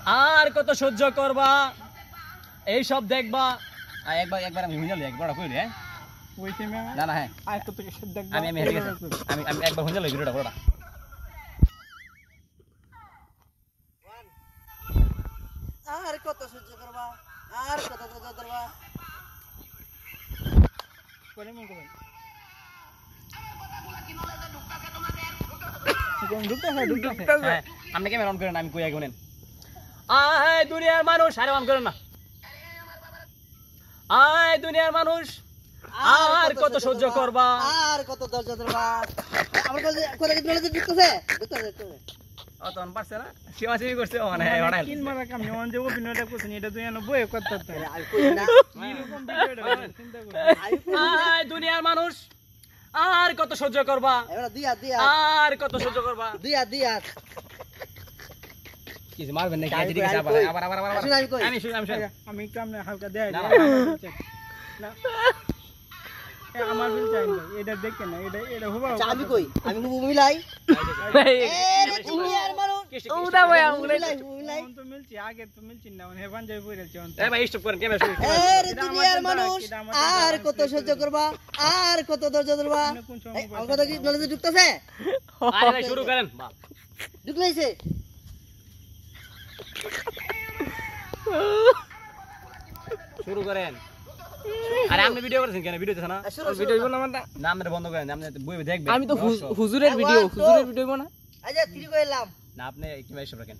আর কত সহ্য করবা এই সব দেখবা একবার আমি হুঁজালি একবার কইলি হ্যাঁ ওইছে মে না না হ্যাঁ আর কত কিছু দেখবা আমি হেরে গেছি আমি একবার হুঁজালি ভিডিওটা করো আর কত সহ্য করবা আর কত সহ্য করবা করে মন করে ঢুকতেছে হ্যাঁ আপনি ক্যামেরা অন করেন আমি কই আগে বলেন আয় দুনিয়ার মানুষ আরে অন করেন না আয় দুনিয়ার মানুষ আর কত সহ্য করবা আর কত ধৈর্য ধরবা আমার কথা কি নলেজ ঢুকতেছে অতন পারছে না সীমাসীমি করছে মানে হড়াইল তিন মারা কাম যেমন যে অভিনয়টা করছেন এটা তুই এনে বই করতে আমি কই না এরকম ভিডিওটা চিন্তা কর আয় দুনিয়ার মানুষ আর কত সহ্য করবা এবারে দিয়া আর কত সহ্য করবা দিয়া কিছু মারবেন নাকি আজ দিকে আবার শুন আমি কই আমি শুনি আমি একটু আপনি হালকা দেয় না, না আমার বিল চাই না এটা দেখে না এটা হবা আচ্ছা আমি কই আমি হুবু মিলাই দুনিয়ার মানুষ উদা বয়া মিলাই তো মিলছি আগে তো মিলছি না মানে হেবান যাই পড়েছে এই ভাই স্টপ করেন ক্যামেরা শুরু এর দুনিয়ার মানুষ আর কত সহ্য করবা আর কত ধৈর্য ধরবা আমার কথা কি নলেজ ঢুকতেছে আরে ভাই শুরু করেন ঢুকলেইছে শুরু করেন আরে আপনি ভিডিও করেছেন কেন ভিডিও দেখছ না ভিডিও না আপনি বন্ধ করেন আপনি বই দেখবেন আমি তো হুজুরের ভিডিও ভিডিও আচ্ছা 3 কইলাম না আপনি কি ভাই সব রাখেন